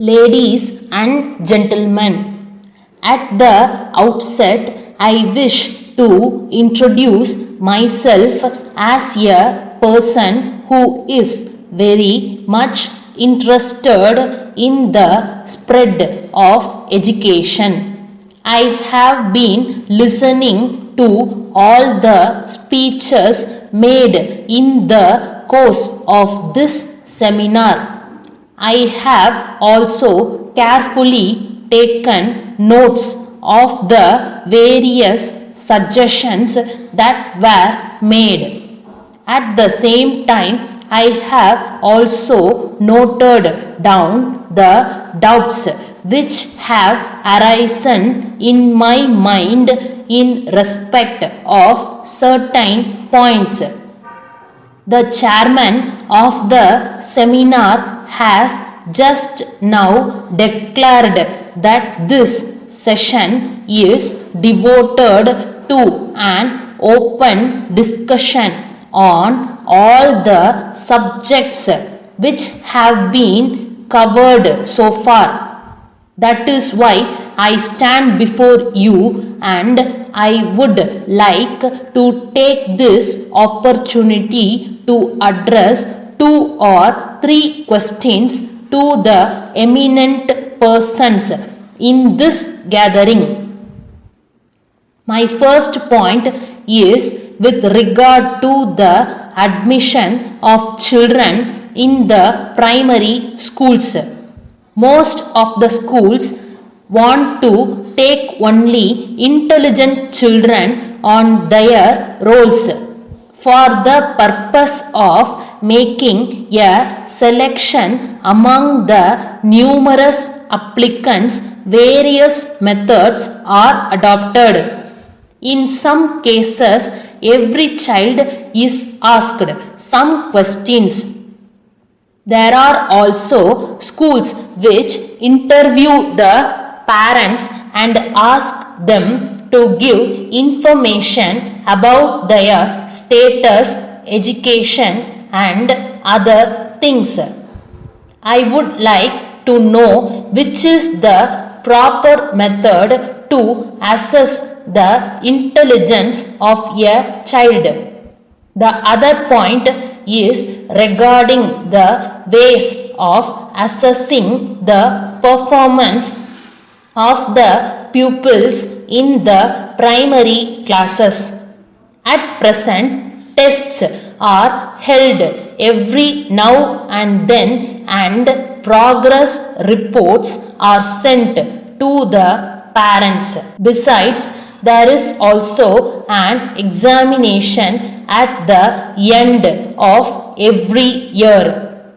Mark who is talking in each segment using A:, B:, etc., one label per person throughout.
A: Ladies and gentlemen, at the outset, I wish to introduce myself as a person who is very much interested in the spread of education. I have been listening to all the speeches made in the course of this seminar. I have also carefully taken notes of the various suggestions that were made. At the same time, I have also noted down the doubts which have arisen in my mind in respect of certain points. The chairman of the seminar has just now declared that this session is devoted to an open discussion on all the subjects which have been covered so far. That is why I stand before you and I would like to take this opportunity to address 2 or 3 questions to the eminent persons in this gathering. My first point is with regard to the admission of children in the primary schools. Most of the schools want to take only intelligent children on their rolls for the purpose of making a selection among the numerous applicants. Various methods are adopted. In some cases, every child is asked some questions. There are also schools which interview the parents and ask them to give information about their status, education, and other things. I would like to know which is the proper method to assess the intelligence of a child. The other point is regarding the ways of assessing the performance of the pupils in the primary classes. At present, tests are held every now and then and progress reports are sent to the parents. Besides, there is also an examination at the end of every year.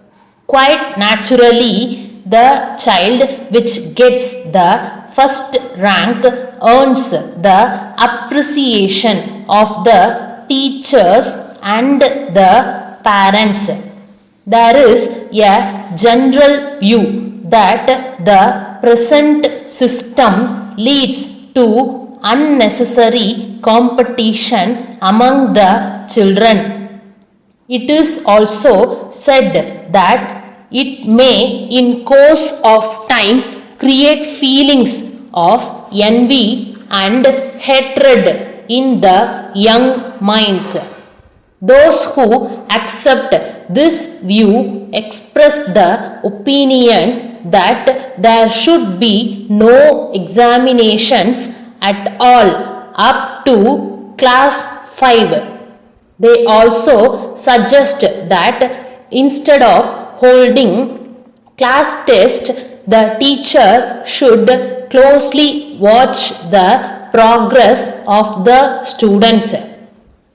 A: Quite naturally, the child which gets the first rank earns the appreciation of the teachers and the parents. There is a general view that the present system leads to unnecessary competition among the children. It is also said that it may in course of time create feelings of envy and hatred in the young minds. Those who accept this view express the opinion that there should be no examinations at all up to class 5. They also suggest that instead of holding class test, the teacher should closely watch the progress of the students.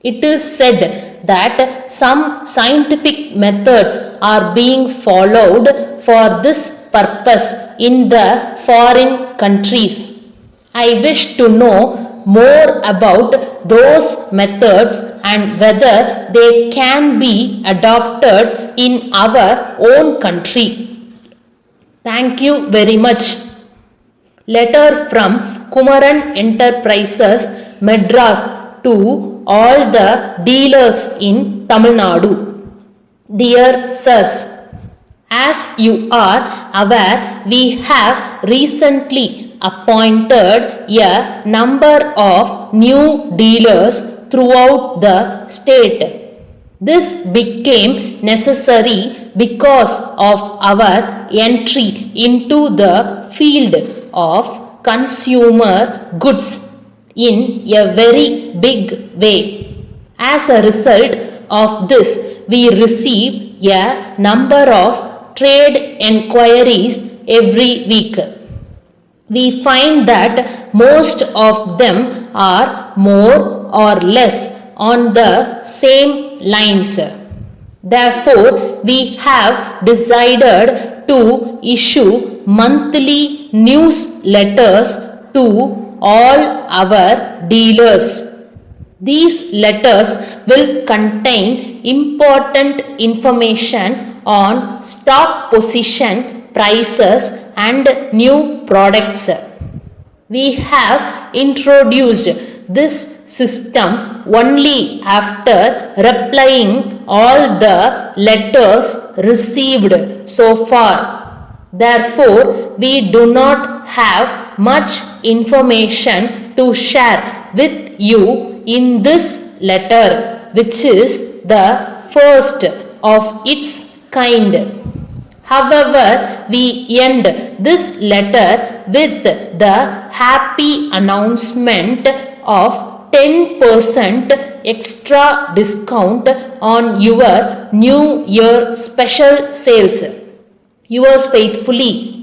A: It is said that some scientific methods are being followed for this purpose in the foreign countries. I wish to know more about those methods and whether they can be adopted in our own country. Thank you very much. Letter from Kumaran Enterprises, Madras, to all the dealers in Tamil Nadu. Dear Sirs, As you are aware, we have recently appointed a number of new dealers throughout the state. This became necessary because of our entry into the field of consumer goods in a very big way. As a result of this, we receive a number of trade enquiries every week. We find that most of them are more or less on the same lines. Therefore, we have decided to issue monthly newsletters to all our dealers. These letters will contain important information on stock position, prices, and new products. We have introduced this system only after replying all the letters received so far. Therefore, we do not have much information to share with you in this letter, which is the first of its kind. However, we end this letter with the happy announcement of 10% extra discount on your New Year special sales. Yours faithfully,